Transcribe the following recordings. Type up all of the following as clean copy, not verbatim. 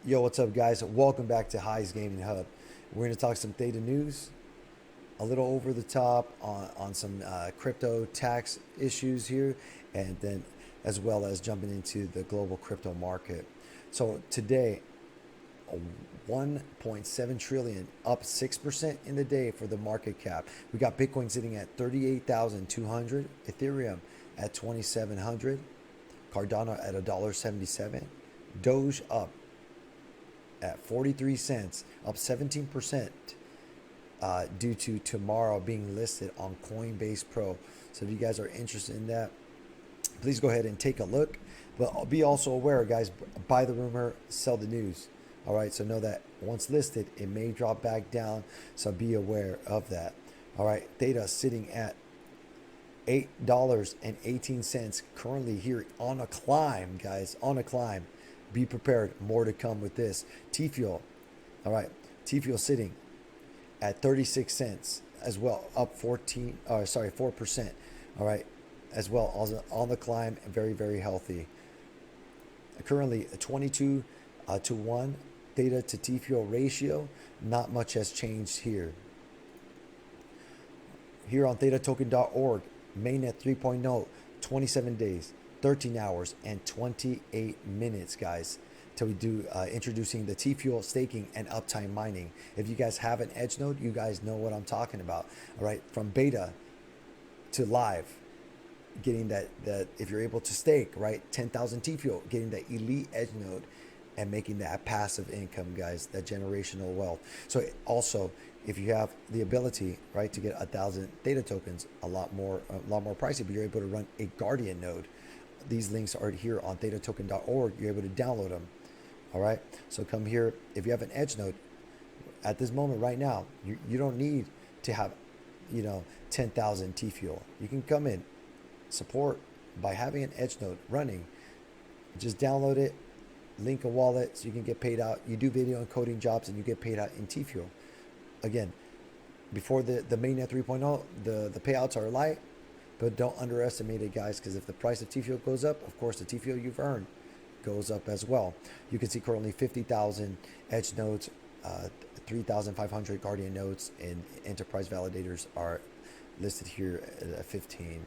Yo, what's up, guys? Welcome back to Highs Gaming Hub. We're going to talk some data news, a little over the top on some crypto tax issues here, and then as well as jumping into the global crypto market. So today, 1.7 trillion, up 6% in the day for the market cap. We got Bitcoin sitting at 38,200, Ethereum at 2,700, Cardano at $1.77, Doge up at 43 cents, up 17%, due to tomorrow being listed on Coinbase Pro. So if you guys are interested in that, please go ahead and take a look. But be also aware, guys, buy the rumor, sell the news. All right, so know that once listed, it may drop back down. So be aware of that. All right, Theta sitting at $8.18 currently here on a climb, guys, on a climb. Be prepared, more to come with this. T Fuel, all right, T Fuel sitting at 36 cents as well, up 4%, all right, as well, also on the climb, very, very healthy. Currently a 22 to 1 Theta to T Fuel ratio. Not much has changed here. Here on ThetaToken.org, mainnet 3.0, 27 days, 13 hours, and 28 minutes, guys, till we do introducing the T-Fuel staking and uptime mining. If you guys have an edge node, you guys know what I'm talking about. All right, from beta to live, getting that if you're able to stake, right, 10,000 T-Fuel, getting that elite edge node and making that passive income, guys, that generational wealth. So also, if you have the ability, right, to get 1,000 Theta tokens, a lot more pricey, but you're able to run a Guardian node. These links are here on ThetaToken.org. You're able to download them. All right. So come here. If you have an edge node, at this moment right now, you don't need to have, 10,000 T Fuel. You can come in, support by having an edge node running. Just download it, link a wallet so you can get paid out. You do video encoding jobs and you get paid out in T Fuel. Again, before the mainnet 3.0, the payouts are light, but don't underestimate it, guys, because if the price of T Fuel goes up, of course the T Fuel you've earned goes up as well. You can see currently 50,000 edge nodes, 3,500 Guardian nodes, and enterprise validators are listed here at 15.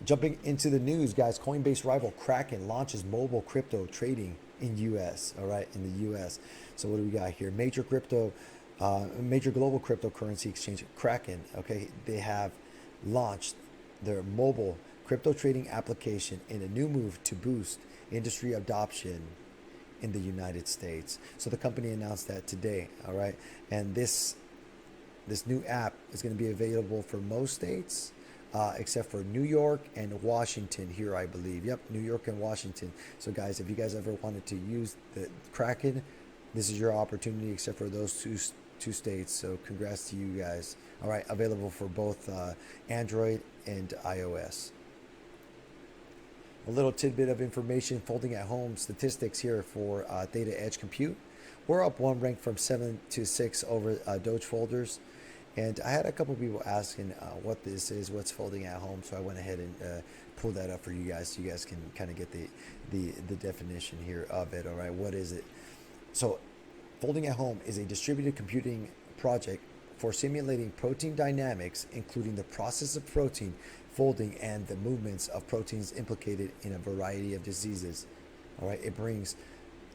Jumping into the news, guys, Coinbase rival Kraken launches mobile crypto trading in U.S. All right, in the U.S. So what do we got here? Major global cryptocurrency exchange Kraken. Okay, they have launched their mobile crypto trading application in a new move to boost industry adoption in the United States. So the company announced that today. All right, and this new app is going to be available for most states, except for New York and Washington here, I believe. Yep, New York and Washington. So guys, if you guys ever wanted to use the Kraken, this is your opportunity, except for those two states. So congrats to you guys. All right, available for both Android and iOS. A little tidbit of information, folding at home statistics here for Theta Edge Compute. We're up one rank from 7 to 6 over Doge folders. And I had a couple people asking what this is, what's folding at home. So I went ahead and pulled that up for you guys so you guys can kind of get the definition here of it. All right, what is it? So folding at home is a distributed computing project for simulating protein dynamics, including the process of protein folding and the movements of proteins implicated in a variety of diseases. All right, it brings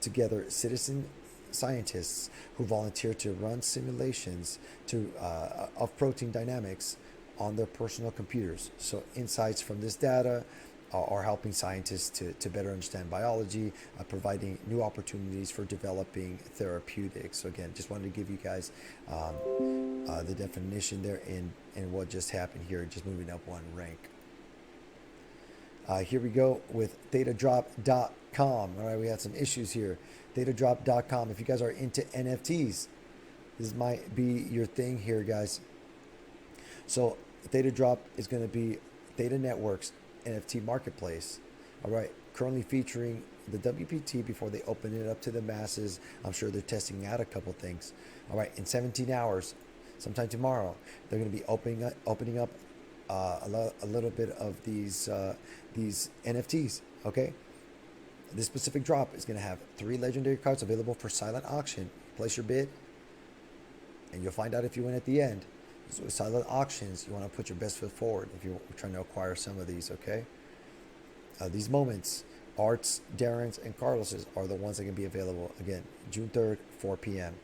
together citizen scientists who volunteer to run simulations of protein dynamics on their personal computers. So insights from this data are helping scientists to better understand biology, providing new opportunities for developing therapeutics. So again, just wanted to give you guys the definition there in what just happened here, just moving up one rank. Here we go with ThetaDrop.com. All right, we had some issues here. ThetaDrop.com. If you guys are into NFTs, this might be your thing here, guys. So ThetaDrop is going to be Theta Network's NFT marketplace. All right, currently featuring the WPT before they open it up to the masses. I'm sure they're testing out a couple things. All right, in 17 hours, sometime tomorrow, they're going to be opening up a little bit of these NFTs. Okay, This specific drop is going to have 3 legendary cards available for silent auction. Place your bid, and you'll find out if you win at the end. So with silent auctions, you want to put your best foot forward if you're trying to acquire some of these, okay? These moments, Arts, Darren's, and Carlos's are the ones that can be available. Again, June 3rd, 4 p.m.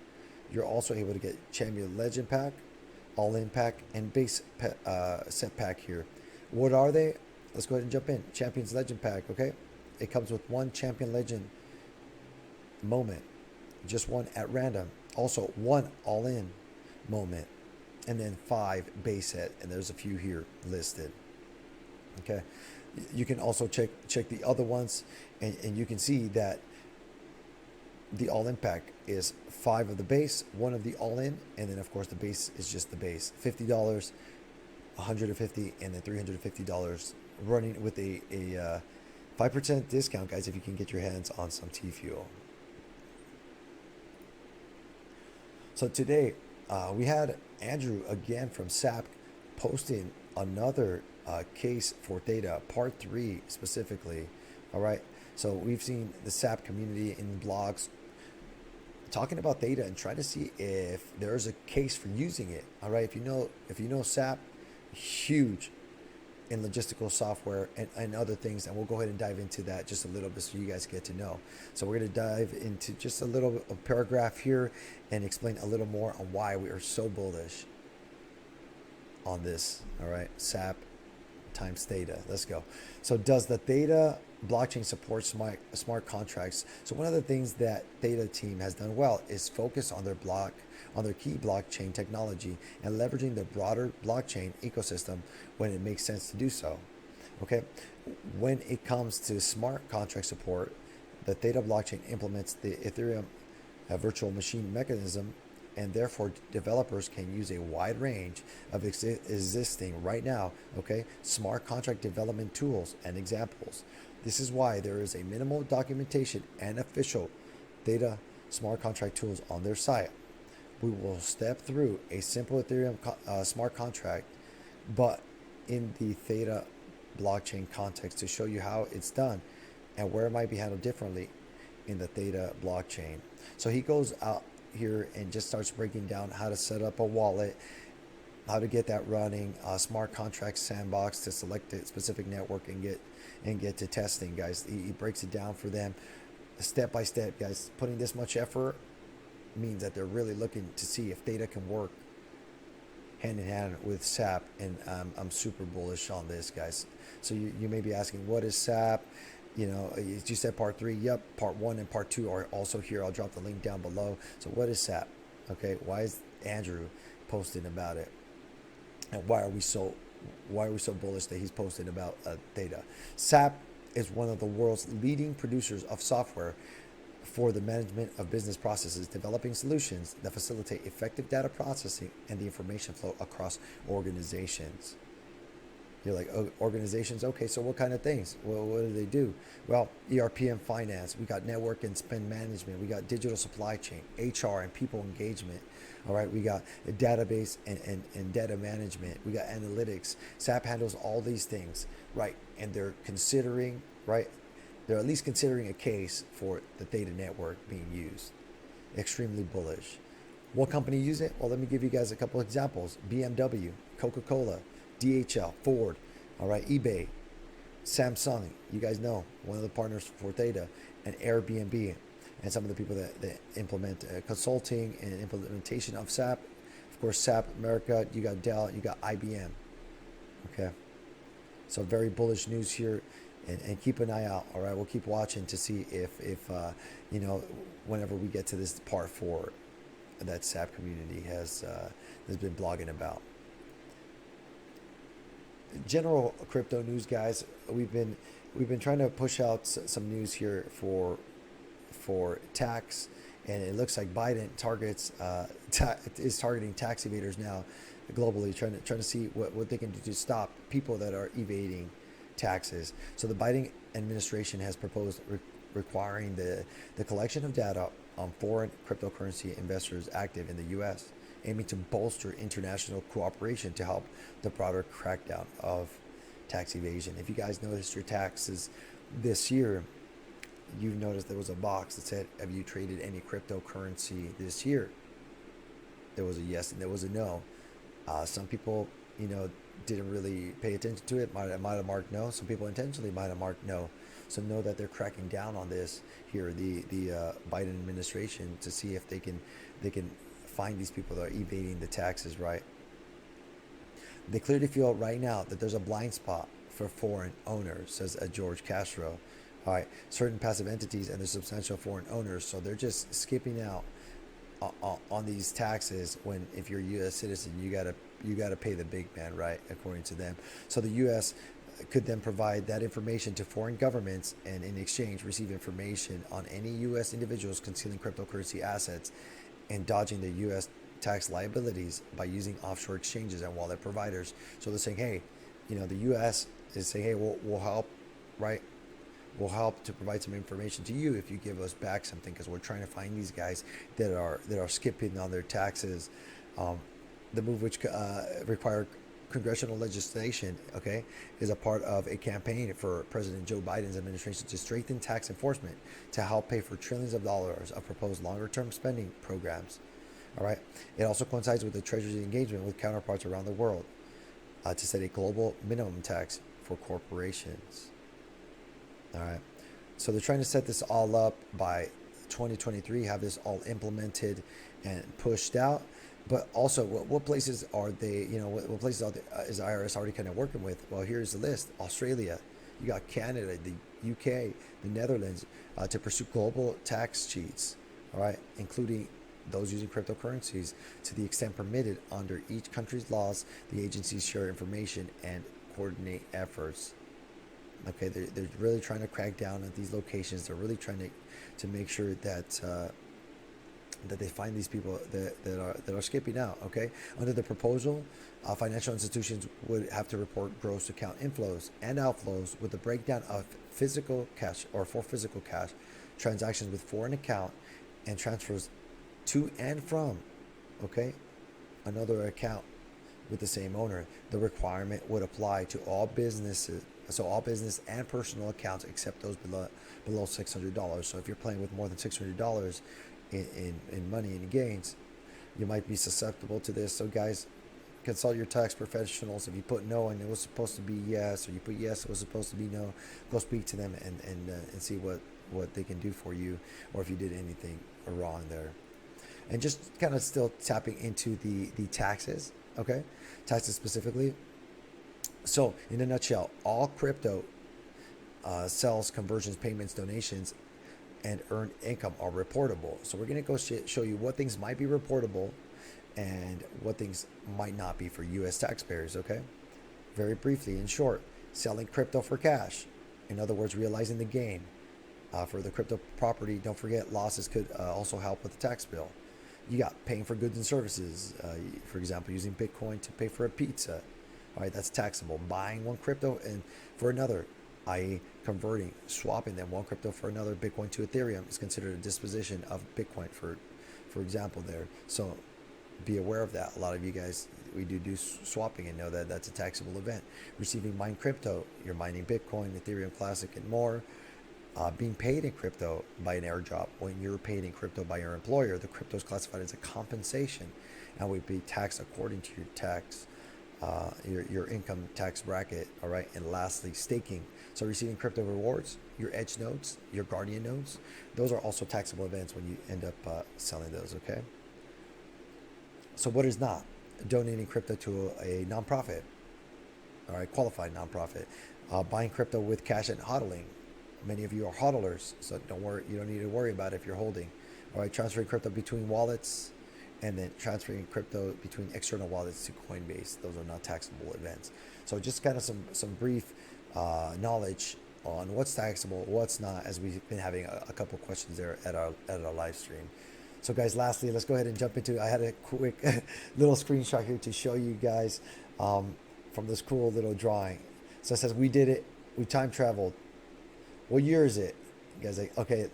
You're also able to get Champion Legend Pack, All-In Pack, and Base Set Pack here. What are they? Let's go ahead and jump in. Champions Legend Pack, okay? It comes with 1 Champion Legend moment, just 1 at random. Also, 1 All-In moment, and then 5 base set, and there's a few here listed. Okay, you can also check the other ones, and you can see that the All-In pack is 5 of the base, 1 of the All-In, and then of course the base is just the base. $50, $150, and then $350, running with a 5% discount, guys, if you can get your hands on some T Fuel. So today we had Andrew again from SAP posting another case for Theta, part 3 specifically. All right, so we've seen the SAP community in blogs talking about Theta and trying to see if there's a case for using it. All right, if you know SAP, huge in logistical software and other things, and we'll go ahead and dive into that just a little bit so you guys get to know. So we're going to dive into just a little a paragraph here and explain a little more on why we are so bullish on this. All right, SAP times Theta. Let's go. So does the Theta blockchain support smart contracts? So one of the things that Theta team has done well is focus on their key blockchain technology and leveraging the broader blockchain ecosystem when it makes sense to do so. Okay, when it comes to smart contract support, the Theta blockchain implements the Ethereum virtual machine mechanism, and therefore developers can use a wide range of existing right now, okay, smart contract development tools and examples. This is why there is a minimal documentation and official Theta smart contract tools on their site. We will step through a simple Ethereum smart contract, but in the Theta blockchain context to show you how it's done and where it might be handled differently in the Theta blockchain. So he goes out here and just starts breaking down how to set up a wallet, how to get that running, smart contract sandbox to select a specific network and get to testing, guys. He breaks it down for them step by step, guys. Putting this much effort means that they're really looking to see if Theta can work hand in hand with SAP, and I'm super bullish on this, guys. So you may be asking, what is SAP? You know, you said part 3. Yep, part 1 and part 2 are also here. I'll drop the link down below. So what is SAP? Okay, why is Andrew posting about it? And why are we so bullish that he's posting about Theta? SAP is one of the world's leading producers of software for the management of business processes, developing solutions that facilitate effective data processing and the information flow across organizations. You're like, oh, organizations, okay, so what kind of things? Well, what do they do? Well, ERP and finance, we got network and spend management, we got digital supply chain, HR and people engagement, all right, we got a database and data management, we got analytics. SAP handles all these things, right? And they're considering, right? They're at least considering a case for the Theta network being used. Extremely bullish. What company use it? Well, let me give you guys a couple examples. BMW, Coca-Cola, DHL, Ford, all right, eBay, Samsung, you guys know, one of the partners for Theta, and Airbnb, and some of the people that implement consulting and implementation of SAP. Of course, SAP America, you got Dell, you got IBM. Okay, so very bullish news here. And keep an eye out, all right? We'll keep watching to see if you know, whenever we get to this part 4 that SAP community has been blogging about. General crypto news, guys. We've been trying to push out some news here for tax, and it looks like Biden is targeting tax evaders now globally, trying to see what they can do to stop people that are evading taxes. So the Biden administration has proposed requiring the collection of data on foreign cryptocurrency investors active in the U.S., aiming to bolster international cooperation to help the broader crackdown of tax evasion. If you guys noticed your taxes this year, you've noticed there was a box that said, "Have you traded any cryptocurrency this year?" There was a yes and there was a no. Some people, you know, didn't really pay attention to it. Might have marked no. Some people intentionally might have marked no. So know that they're cracking down on this here, the Biden administration, to see if they can find these people that are evading the taxes. Right? They clearly feel right now that there's a blind spot for foreign owners, says George Castro. All right, certain passive entities and their substantial foreign owners, so they're just skipping out on these taxes when if you're a U.S. citizen, you gotta pay the big man, right? According to them. So the U.S. could then provide that information to foreign governments and in exchange receive information on any U.S. individuals concealing cryptocurrency assets and dodging the U.S. tax liabilities by using offshore exchanges and wallet providers. So they're saying, hey, the U.S. is saying, hey, we'll help, right? We'll help to provide some information to you if you give us back something, because we're trying to find these guys that are skipping on their taxes. The move, which required congressional legislation, okay, is a part of a campaign for President Joe Biden's administration to strengthen tax enforcement to help pay for trillions of dollars of proposed longer-term spending programs. All right. It also coincides with the Treasury's engagement with counterparts around the world to set a global minimum tax for corporations. All right. So they're trying to set this all up by 2023, have this all implemented and pushed out. But also, what places are they, what places is IRS already kind of working with? Well, here's the list: Australia, you got Canada, the UK, the Netherlands, to pursue global tax cheats, all right, including those using cryptocurrencies to the extent permitted under each country's laws. The agencies share information and coordinate efforts. Okay, they're really trying to crack down at these locations. They're really trying to make sure that they find these people that are skipping out. Okay, under the proposal, financial institutions would have to report gross account inflows and outflows with a breakdown of physical cash or for physical cash transactions with foreign account and transfers to and from, okay, another account with the same owner. The requirement would apply to all businesses, so all business and personal accounts except those below $600. So if you're playing with more than $600 in money and gains, you might be susceptible to this. So guys, consult your tax professionals. If you put no and it was supposed to be yes, or you put yes, it was supposed to be no, go speak to them and see what they can do for you, or if you did anything wrong there. And just kind of still tapping into the taxes, okay? Taxes specifically. So, in a nutshell, all crypto sales, conversions, payments, donations, and earned income are reportable. So, we're going to go show you what things might be reportable and what things might not be for U.S. taxpayers, okay? Very briefly, in short, selling crypto for cash. In other words, realizing the gain for the crypto property. Don't forget, losses could also help with the tax bill. You got paying for goods and services, for example, using Bitcoin to pay for a pizza. All right, that's taxable. Buying one crypto and for another, i.e., converting, swapping them one crypto for another Bitcoin to Ethereum is considered a disposition of Bitcoin, for example, there. So be aware of that. A lot of you guys, we do swapping and know that that's a taxable event. Receiving mined crypto, you're mining Bitcoin, Ethereum Classic, and more. Being paid in crypto by an airdrop. When you're paid in crypto by your employer, the crypto is classified as a compensation and would be taxed according to your tax, your income tax bracket. All right. And lastly, staking. So receiving crypto rewards, your Edge nodes, your Guardian nodes, those are also taxable events when you end up selling those. Okay. So what is not? Donating crypto to a nonprofit. All right. Qualified nonprofit. Buying crypto with cash and hodling. Many of you are hodlers, so don't worry. You don't need to worry about it if you're holding. All right, transferring crypto between wallets, and then transferring crypto between external wallets to Coinbase. Those are not taxable events. So just kind of some brief knowledge on what's taxable, what's not, as we've been having a couple questions there at our live stream. So guys, lastly, let's go ahead and jump into. I had a quick little screenshot here to show you guys from this cool little drawing. So it says we did it. We time traveled. What year is it? You guys like, okay,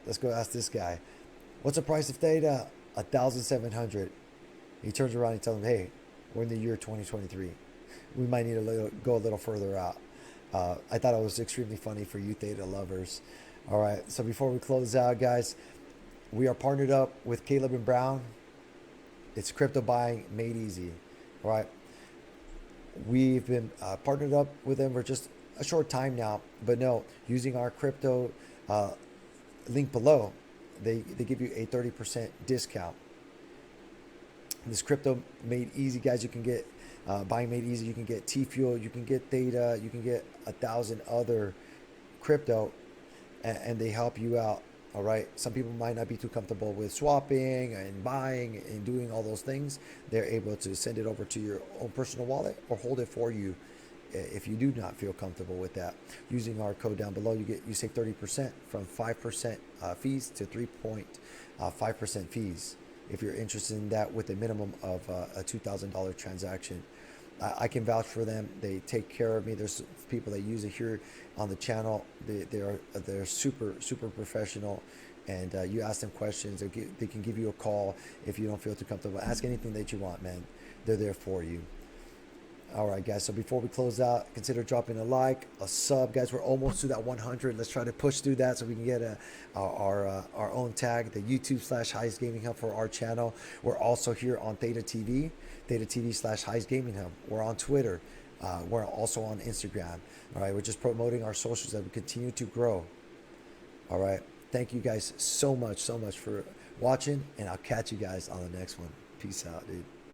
let's go ask this guy. What's the price of theta? 1,700. He turns around and tells him, hey, we're in the year 2023. We might need to go a little further out. I thought it was extremely funny for you theta lovers. All right. So before we close out, guys, we are partnered up with Caleb and Brown. It's crypto buying made easy. All right. We've been partnered up with them for just a short time now, but no, using our crypto uh, link below, they give you a 30% discount. This crypto made easy, guys. You can get buying made easy. You can get T Fuel. You can get Theta. You can get 1,000 other crypto, and they help you out. All right. Some people might not be too comfortable with swapping and buying and doing all those things. They're able to send it over to your own personal wallet or hold it for you if you do not feel comfortable with that. Using our code down below, you save 30% from 5% fees to 3.5% fees if you're interested in that with a minimum of a $2,000 transaction. I can vouch for them. They take care of me. There's people that use it here on the channel. They're super professional, and you ask them questions. They can give you a call if you don't feel too comfortable. Ask anything that you want, man. They're there for you. All right, guys. So before we close out, consider dropping a like, a sub, guys. We're almost to that 100. Let's try to push through that so we can get our own tag, the YouTube/Heist Gaming Hub for our channel. We're also here on Theta TV, Theta TV/Heist Gaming Hub. We're on Twitter. We're also on Instagram. All right, we're just promoting our socials that we continue to grow. All right, thank you guys so much for watching, and I'll catch you guys on the next one. Peace out, dude.